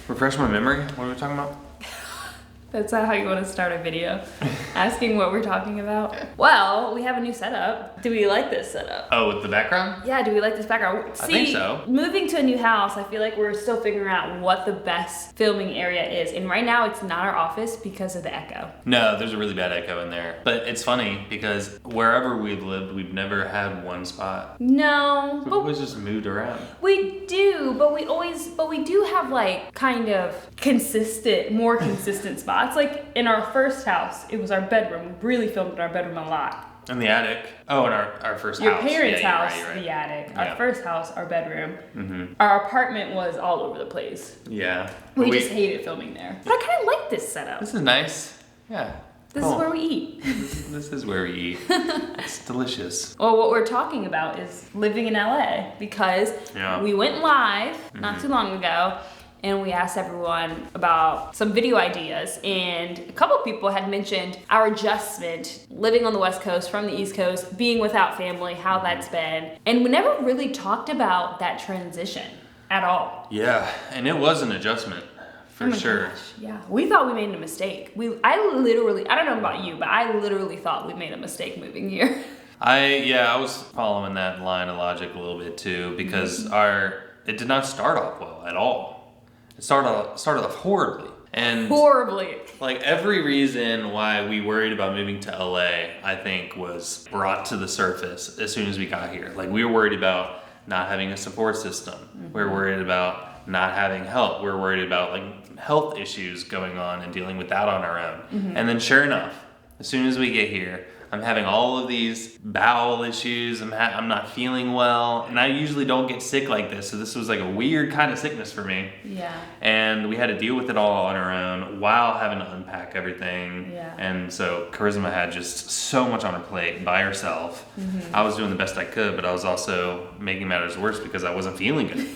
Refresh my memory. What are we talking about? That's not how you want to start a video. Asking what we're talking about. Well, we have a new setup. Do we like this setup? Oh, with the background? Yeah, do we like this background? I think so. Moving to a new house, I feel like we're still figuring out what the best filming area is. And right now, it's not our office because of the echo. No, there's a really bad echo in there. But it's funny because wherever we've lived, we've never had one spot. No, We've but always just moved around. we do, but we do have like kind of more consistent spots. Like in our first house, it was our bedroom. We really filmed in our bedroom a lot. In the attic. Oh, in our first Your house. parents' Yeah, house, you're right. the attic. Yeah. Our first house, our bedroom. Mm-hmm. Our apartment was all over the place. Yeah. We just hated filming there. But I kind of like this setup. This is nice. Yeah. This Cool. is where we eat. This is where we eat. It's delicious. Well, what we're talking about is living in LA because we went live not too long ago and we asked everyone about some video ideas, and a couple people had mentioned our adjustment living on the West Coast from the East Coast, being without family, how that's been, and we never really talked about that transition at all. Yeah, and it was an adjustment. For sure. Gosh, yeah, we thought we made a mistake. I don't know about you, but I literally thought we made a mistake moving here. I was following that line of logic a little bit too, because it did not start off well at all. It started off horribly. And Horribly. like every reason why we worried about moving to LA, I think was brought to the surface as soon as we got here. Like we were worried about not having a support system. We were worried about not having help. We were worried about like health issues going on and dealing with that on our own. And then sure enough, as soon as we get here, I'm having all of these bowel issues. I'm not feeling well, and I usually don't get sick like this. So this was like a weird kind of sickness for me. Yeah. And we had to deal with it all on our own while having to unpack everything. Yeah. And so Charisma had just so much on her plate by herself. I was doing the best I could, but I was also making matters worse because I wasn't feeling good.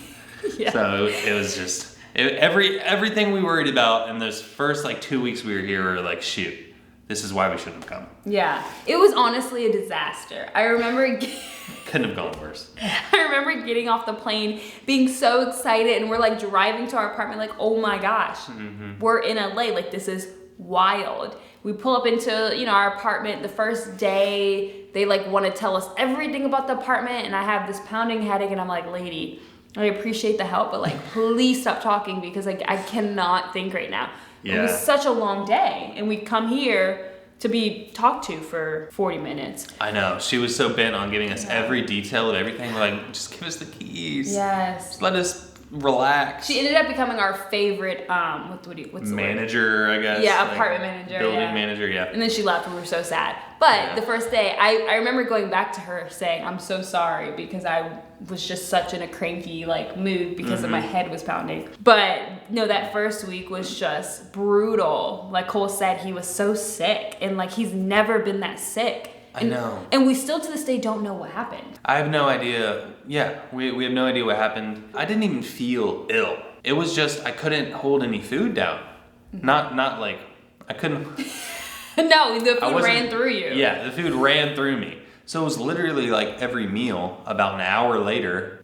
Yeah. So it was just everything we worried about in those first like 2 weeks we were here were like, shoot, this is why we shouldn't have come. Yeah, it was honestly a disaster. I remember Couldn't have gone worse. I remember getting off the plane, being so excited, and we're like driving to our apartment like, oh my gosh, we're in LA, like this is wild. We pull up into, our apartment the first day. They like want to tell us everything about the apartment, and I have this pounding headache, and I'm like, lady, I appreciate the help, but like please stop talking because like I cannot think right now. Yeah. It was such a long day, and we come here to be talked to for 40 minutes. I know. She was so bent on giving us every detail of everything. We're like, just give us the keys. Yes. Just let us relax. She ended up becoming our favorite, what's the word? Manager, I guess. Yeah, like, apartment manager. Building manager, yeah. And then she left and we were so sad. But the first day, I remember going back to her saying, I'm so sorry because I was just such in a cranky like mood because of my head was pounding. But no, that first week was just brutal. Like Cole said, he was so sick and like he's never been that sick. I know. And we still to this day don't know what happened. I have no idea. Yeah, we have no idea what happened. I didn't even feel ill. It was just I couldn't hold any food down. Not like I couldn't. No, the food ran through you. Yeah, the food ran through me. So it was literally like every meal, about an hour later,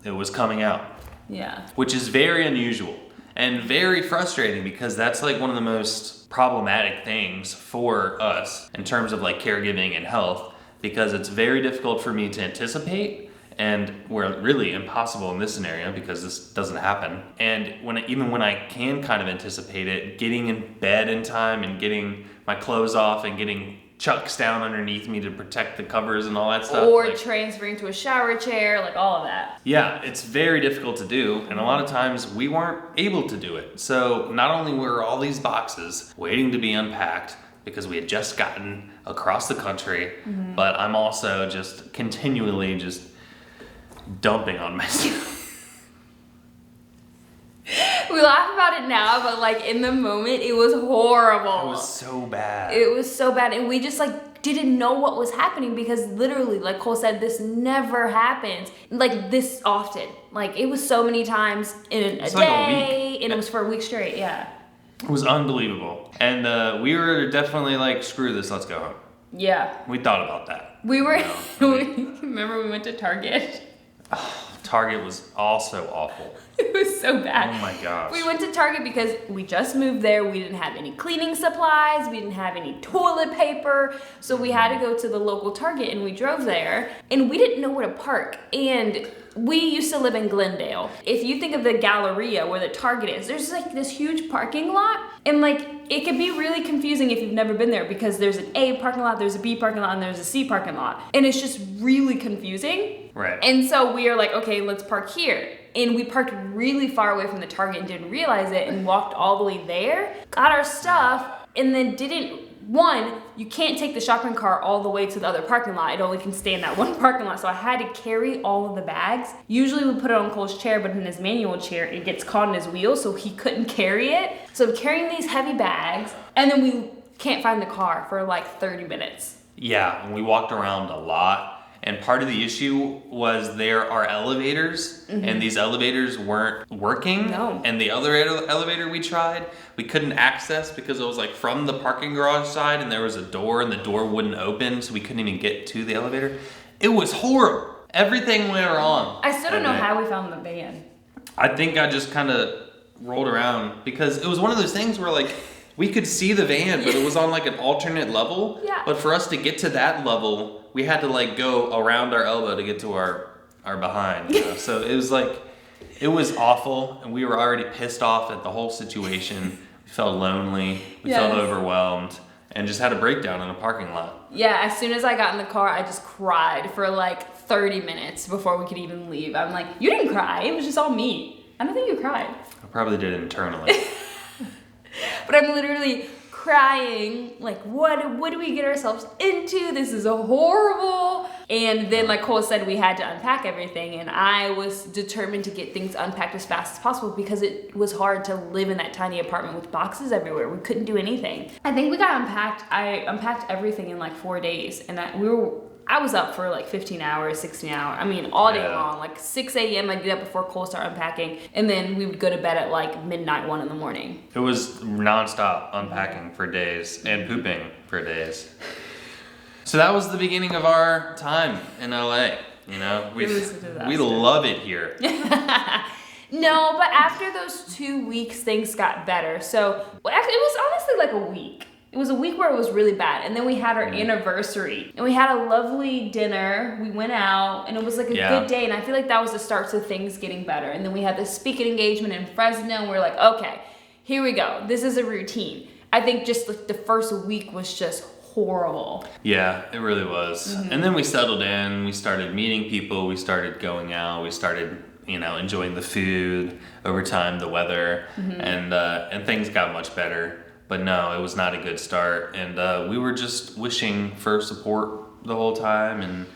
it was coming out. Yeah. Which is very unusual and very frustrating because that's like one of the most problematic things for us in terms of like caregiving and health, because it's very difficult for me to anticipate and we're really impossible in this scenario because this doesn't happen. And even when I can kind of anticipate it, getting in bed in time and getting my clothes off and getting chucks down underneath me to protect the covers and all that stuff. Or like, transferring to a shower chair, like all of that. yeah, it's very difficult to do, and a lot of times we weren't able to do it. So not only were all these boxes waiting to be unpacked because we had just gotten across the country, but I'm also just continually just dumping on myself. We laugh about it now, but like in the moment, it was horrible. It was so bad. It was so bad, and we just like didn't know what was happening because literally, like Cole said, this never happens like this often. Like it was so many times in a day, like a week. And it was for a week straight. Yeah. It was unbelievable. And we were definitely like, screw this, let's go home. Yeah. We thought about that. We were. You know, Remember we went to Target. Target was also awful. It was so bad. Oh my gosh. We went to Target because we just moved there. We didn't have any cleaning supplies. We didn't have any toilet paper. So we had to go to the local Target, and we drove there. And we didn't know where to park. And we used to live in Glendale. If you think of the Galleria where the Target is, there's like this huge parking lot. And like, it can be really confusing if you've never been there because there's an A parking lot, there's a B parking lot, and there's a C parking lot. And it's just really confusing. Right. And so we are like, okay, let's park here. And we parked really far away from the Target and didn't realize it and walked all the way there, got our stuff, and then you can't take the shopping cart all the way to the other parking lot. It only can stay in that one parking lot. So I had to carry all of the bags. Usually we put it on Cole's chair, but in his manual chair, it gets caught in his wheel, so he couldn't carry it. So I'm carrying these heavy bags, and then we can't find the car for like 30 minutes. Yeah, and we walked around a lot. And part of the issue was there are elevators, and these elevators weren't working. No. And the other elevator we tried, we couldn't access because it was like from the parking garage side, and there was a door, and the door wouldn't open, so we couldn't even get to the elevator. It was horrible. Everything went wrong. I still don't know that day. how we found the van. I think I just kind of rolled around because it was one of those things where like we could see the van, but it was on like an alternate level. Yeah. But for us to get to that level, we had to like go around our elbow to get to our behind. You know? So it was like, it was awful, and we were already pissed off at the whole situation. We felt lonely. We felt Yes. overwhelmed, and just had a breakdown in a parking lot. Yeah, as soon as I got in the car, I just cried for like 30 minutes before we could even leave. I'm like, you didn't cry. It was just all me. I don't think you cried. I probably did it internally. But I'm literally crying, like, what do we get ourselves into? This is a horrible. And then, like Cole said, we had to unpack everything, and I was determined to get things unpacked as fast as possible because it was hard to live in that tiny apartment with boxes everywhere. We couldn't do anything. I think we got unpacked. I unpacked everything in like 4 days, and I was up for like 15 hours, 16 hours. I mean, all day Yeah. long. Like 6 a.m. I'd get up before Cole started unpacking, and then we would go to bed at like midnight, 1 in the morning. It was nonstop unpacking for days and pooping for days. So that was the beginning of our time in LA. You know, It was a disaster. we love it here. No, but after those 2 weeks, things got better. So well, actually, it was honestly like a week. It was a week where it was really bad. And then we had our anniversary. And we had a lovely dinner. We went out, and it was like a good day. And I feel like that was the start to things getting better. And then we had the speaking engagement in Fresno. And we're like, okay, here we go. This is a routine. I think just like the first week was just horrible. Yeah, it really was. And then we settled in. We started meeting people. We started going out. We started, enjoying the food over time, the weather, and things got much better. But no, it was not a good start. And we were just wishing for support the whole time,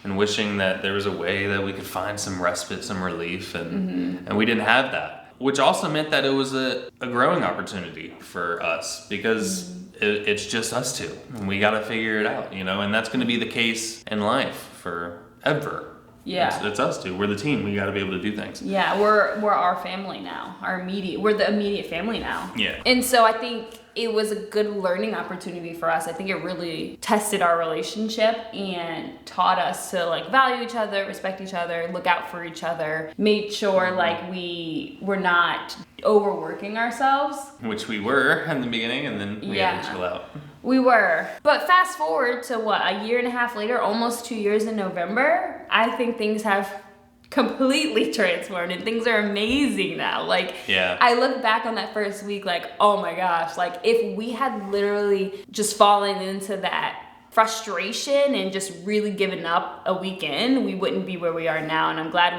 and wishing that there was a way that we could find some respite, some relief, and we didn't have that. Which also meant that it was a growing opportunity for us because it's just us two, and we got to figure it out, and that's going to be the case in life forever. Yeah. It's us two. We're the team. We got to be able to do things. Yeah, we're our family now. We're the immediate family now. Yeah. And so I think it was a good learning opportunity for us. I think it really tested our relationship and taught us to like value each other, respect each other, look out for each other, made sure like we were not overworking ourselves. Which we were in the beginning, and then we had to chill out. We were. But fast forward to a year and a half later, almost 2 years in November, I think things have completely transformed and things are amazing now. Like, Yeah. I look back on that first week like, oh my gosh, like if we had literally just fallen into that frustration and just really given up a weekend, we wouldn't be where we are now. And I'm glad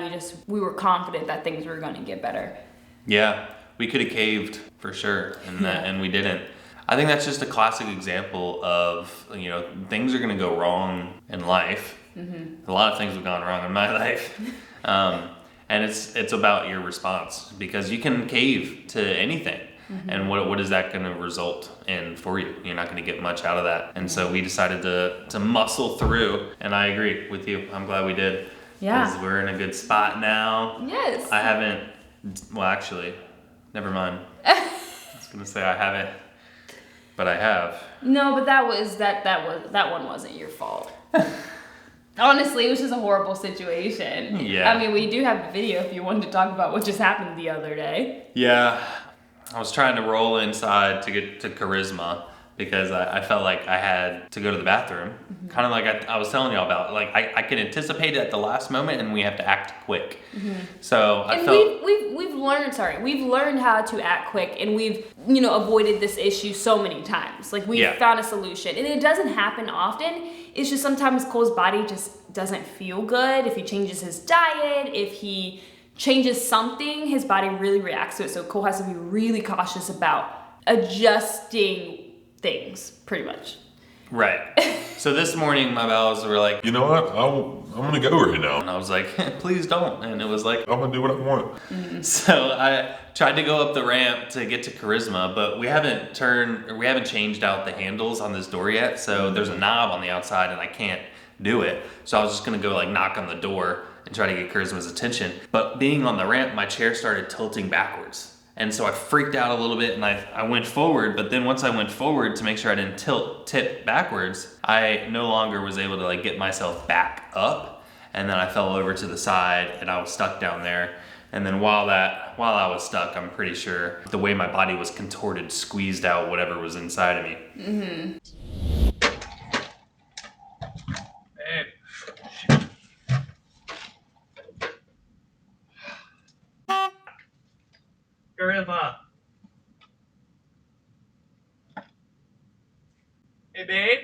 we were confident that things were going to get better. Yeah, we could have caved for sure, and we didn't. I think that's just a classic example of, things are going to go wrong in life. A lot of things have gone wrong in my life. And it's about your response, because you can cave to anything. And what is that going to result in for you? You're not going to get much out of that. And so we decided to muscle through, and I agree with you. I'm glad we did. Yeah. Because we're in a good spot now. Yes. I haven't, well, actually, never mind. I was going to say I haven't, but I have. No, but that one wasn't your fault. Honestly, it was just a horrible situation. Yeah. I mean, we do have the video if you wanted to talk about what just happened the other day. Yeah, I was trying to roll inside to get to Charisma because I felt like I had to go to the bathroom. Kind of like I was telling y'all about. Like I can anticipate it at the last moment, and we have to act quick. So I And felt we've learned how to act quick, and we've avoided this issue so many times. Like we've found a solution, and it doesn't happen often. It's just sometimes Cole's body just doesn't feel good. If he changes his diet, if he changes something, his body really reacts to it. So Cole has to be really cautious about adjusting things, pretty much. right. So this morning my bowels were like, You know what? I'm gonna go right now. and I was like, please don't. And it was like, I'm gonna do what I want. so I tried to go up the ramp to get to Charisma, but we haven't changed out the handles on this door yet. So there's a knob on the outside and I can't do it. So I was just gonna go like knock on the door and try to get Charisma's attention. But being on the ramp, my chair started tilting backwards. And so I freaked out a little bit and I went forward, but then once I went forward to make sure I didn't tip backwards, I no longer was able to like get myself back up. And then I fell over to the side and I was stuck down there. And then while I was stuck, I'm pretty sure the way my body was contorted squeezed out whatever was inside of me. Charisma. Hey, babe.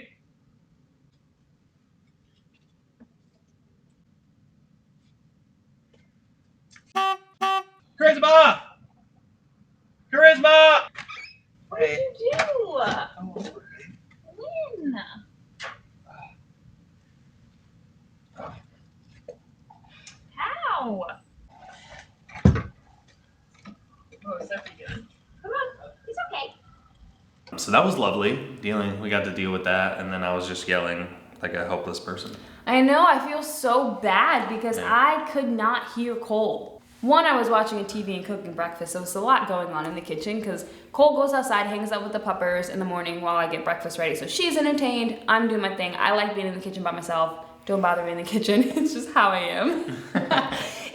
Charisma! Charisma! What did you do? When? How? Oh, Stephanie good. Come on, it's okay. So that was lovely. We got to deal with that, and then I was just yelling like a helpless person. I know, I feel so bad because Yeah. I could not hear Cole. One, I was watching a TV and cooking breakfast, so it's a lot going on in the kitchen because Cole goes outside, hangs out with the puppers in the morning while I get breakfast ready. So she's entertained, I'm doing my thing. I like being in the kitchen by myself. Don't bother me in the kitchen. It's just how I am.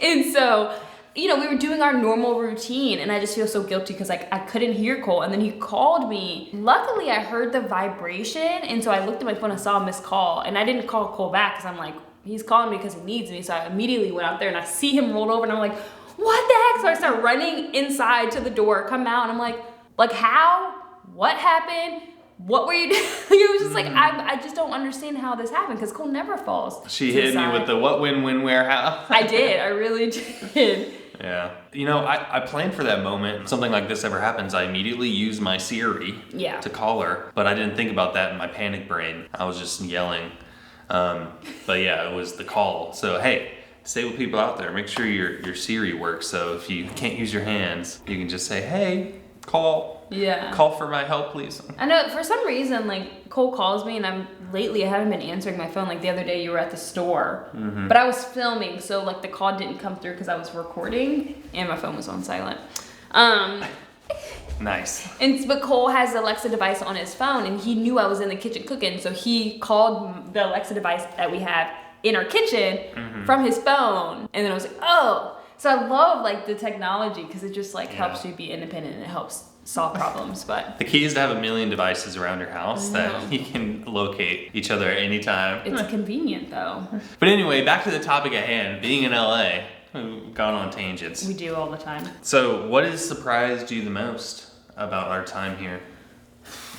And so, we were doing our normal routine, and I just feel so guilty because like I couldn't hear Cole, and then he called me. Luckily, I heard the vibration, and so I looked at my phone and saw a missed call, and I didn't call Cole back because I'm like, he's calling me because he needs me. So I immediately went out there, and I see him rolled over, and I'm like, what the heck? So I start running inside to the door, come out, and I'm like how? What happened? What were you doing? It was just like, I just don't understand how this happened because Cole never falls. She to the hit me side. with the what, when, where, how. I did. I really did. Yeah. I planned for that moment. Something like this ever happens, I immediately use my Siri Yeah. to call her, but I didn't think about that in my panic brain. I was just yelling. But yeah, it was the call. So hey, stay with people out there. Make sure your Siri works. So if you can't use your hands, you can just say, hey, call Yeah. Call for my help, please. I know for some reason, like Cole calls me, and I haven't been answering my phone. Like the other day, you were at the store, but I was filming, so like the call didn't come through because I was recording, and my phone was on silent. Nice. But Cole has the Alexa device on his phone, and he knew I was in the kitchen cooking, so he called the Alexa device that we have in our kitchen from his phone, and then I was like, oh. So I love like the technology because it just like helps you be independent and it helps solve problems. But The key is to have a million devises around your house that you can locate each other at any time. it's convenient though. But anyway, back to the topic at hand, being in LA. We've gone on tangents. We do all the time. So, what has surprised you the most about our time here?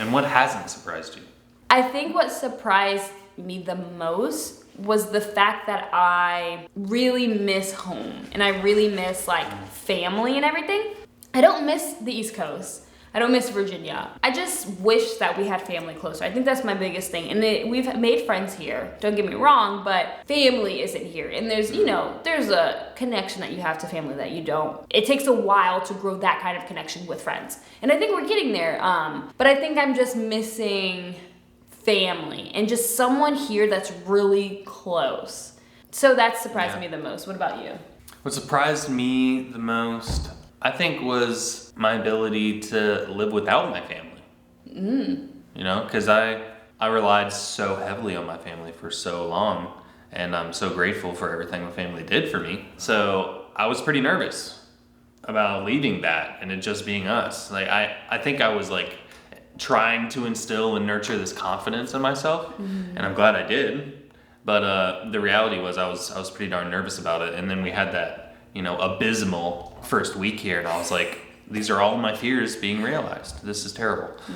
And what hasn't surprised you? I think what surprised me the most was the fact that I really miss home and I really miss like family and everything. I don't miss the East Coast. I don't miss Virginia. I just wish that we had family closer. I think that's my biggest thing. And we've made friends here, don't get me wrong, but family isn't here. And there's a connection that you have to family that you don't. It takes a while to grow that kind of connection with friends. And I think we're getting there. But I think I'm just missing family and just someone here that's really close. So that surprised me the most. What about you? What surprised me the most, I think, was my ability to live without my family. Because I relied so heavily on my family for so long. And I'm so grateful for everything my family did for me. So I was pretty nervous about leaving that and it just being us. Like I think I was like trying to instill and nurture this confidence in myself, and I'm glad I did. But the reality was I was pretty darn nervous about it. And then we had that, abysmal first week here, and I was like, these are all my fears being realized. This is terrible. Yeah.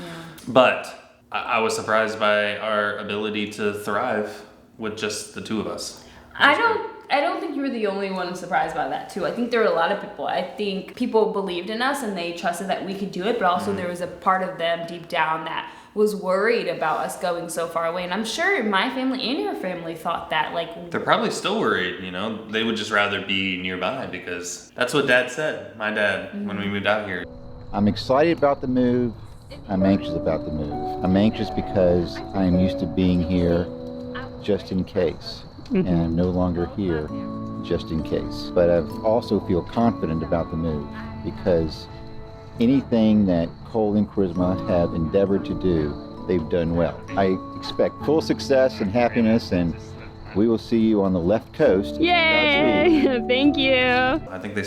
But I was surprised by our ability to thrive with just the two of us. I don't think you were the only one surprised by that too. I think there were a lot of people. I think people believed in us and they trusted that we could do it, but also there was a part of them deep down that was worried about us going so far away. And I'm sure my family and your family thought that. Like, they're probably still worried, They would just rather be nearby because that's what Dad said, my dad, when we moved out here. I'm excited about the move. I'm anxious about the move. I'm anxious because I'm used to being here just in case. And I'm no longer here just in case. But I also feel confident about the move because anything that Cole and Charisma have endeavored to do, they've done well. I expect full success and happiness, and we will see you on the left coast. Yay! Thank you. I think they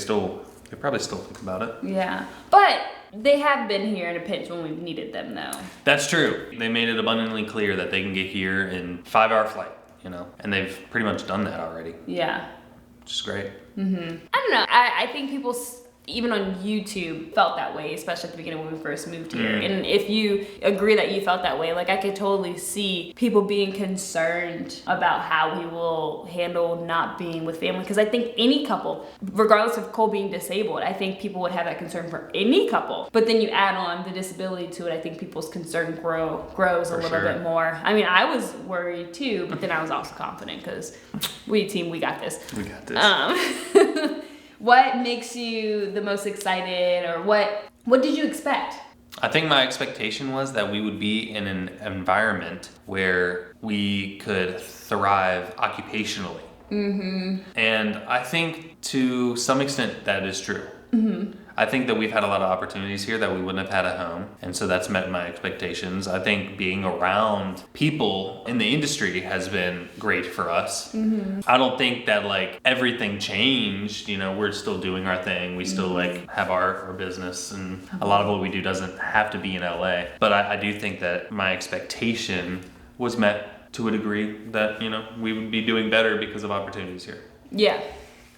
probably still think about it. yeah. But they have been here in a pinch when we've needed them though. That's true. They made it abundantly clear that they can get here in 5-hour flight, and they've pretty much done that already, Yeah. which is great. I don't know. I think people, even on YouTube, felt that way, especially at the beginning when we first moved here. And if you agree that you felt that way, like I could totally see people being concerned about how we will handle not being with family. Because I think any couple, regardless of Cole being disabled, I think people would have that concern for any couple. But then you add on the disability to it, I think people's concern grows a little bit more. I mean, I was worried too, but then I was also confident because we got this. We got this. What makes you the most excited, or what did you expect? I think my expectation was that we would be in an environment where we could thrive occupationally. And I think to some extent that is true. I think that we've had a lot of opportunities here that we wouldn't have had at home, and so that's met my expectations. I think being around people in the industry has been great for us. I don't think that everything changed. We're still doing our thing. We still have our business, and a lot of what we do doesn't have to be in LA. But I do think that my expectation was met to a degree that we would be doing better because of opportunities here. Yeah,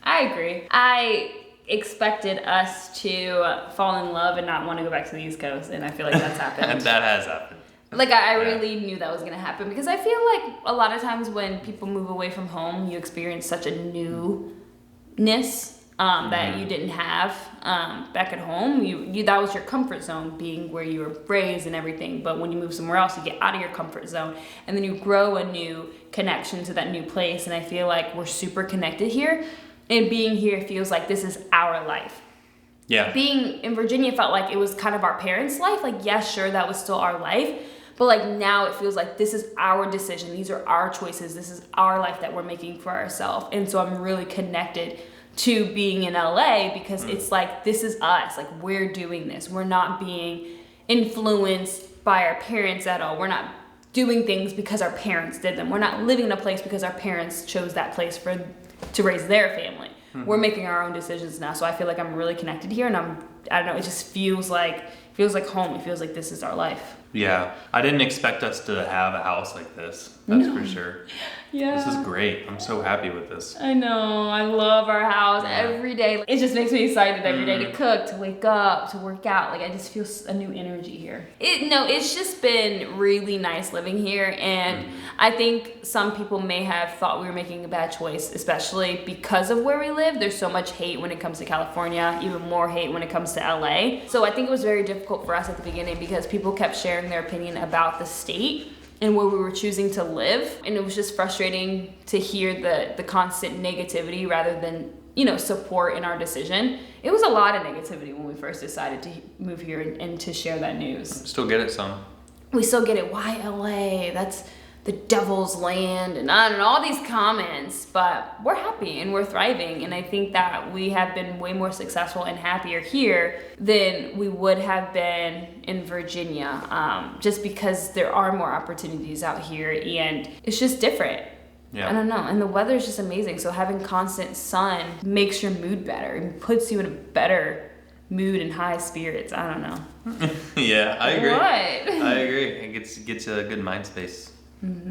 I agree. I expected us to fall in love and not want to go back to the East Coast, and I feel like that's happened. And that has happened. I really knew that was going to happen, because I feel like a lot of times when people move away from home, you experience such a newness that you didn't have back at home. You that was your comfort zone, being where you were raised and everything. But when you move somewhere else, you get out of your comfort zone, and then you grow a new connection to that new place. And I feel like we're super connected here. And being here feels like this is our life. Yeah. Being in Virginia felt like it was kind of our parents' life. Yes, sure, that was still our life. But now it feels like this is our decision. These are our choices. This is our life that we're making for ourselves. And so I'm really connected to being in LA, because it's this is us. We're doing this. We're not being influenced by our parents at all. We're not doing things because our parents did them. We're not living in a place because our parents chose that place to raise their family. We're making our own decisions now. So I feel like I'm really connected here, and I don't know, it just feels like home. It feels like this is our life. Yeah. I didn't expect us to have a house like this. That's for sure. Yeah. This is great. I'm so happy with this. I know. I love our house every day. It just makes me excited every day to cook, to wake up, to work out. I just feel a new energy here. It's just been really nice living here, and I think some people may have thought we were making a bad choice, especially because of where we live. There's so much hate when it comes to California, even more hate when it comes to LA. So I think it was very difficult for us at the beginning, because people kept sharing their opinion about the state and where we were choosing to live, and it was just frustrating to hear the constant negativity rather than support in our decision. It was a lot of negativity when we first decided to move here and to share that news. Still get it some. We still get it. Why LA? That's the devil's land, and I don't know, all these comments. But we're happy and we're thriving, and I think that we have been way more successful and happier here than we would have been in Virginia, just because there are more opportunities out here, and it's just different. Yeah. I don't know. And the weather is just amazing. So having constant sun makes your mood better and puts you in a better mood and high spirits. I don't know. Yeah, I agree. What? I agree. It gets you a good mind space.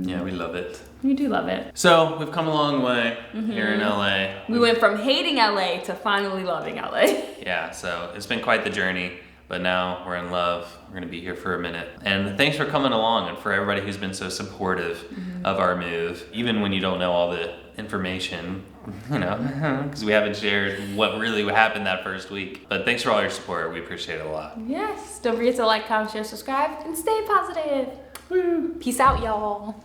Yeah, we love it. We do love it. So we've come a long way here in LA. We went from hating LA to finally loving LA. Yeah, so it's been quite the journey, but now we're in love. We're gonna be here for a minute. And thanks for coming along and for everybody who's been so supportive of our move, even when you don't know all the information, you know, because we haven't shared what really happened that first week. But thanks for all your support. We appreciate it a lot. Yes. Don't forget to like, comment, share, subscribe, and stay positive. Woo. Peace out, y'all.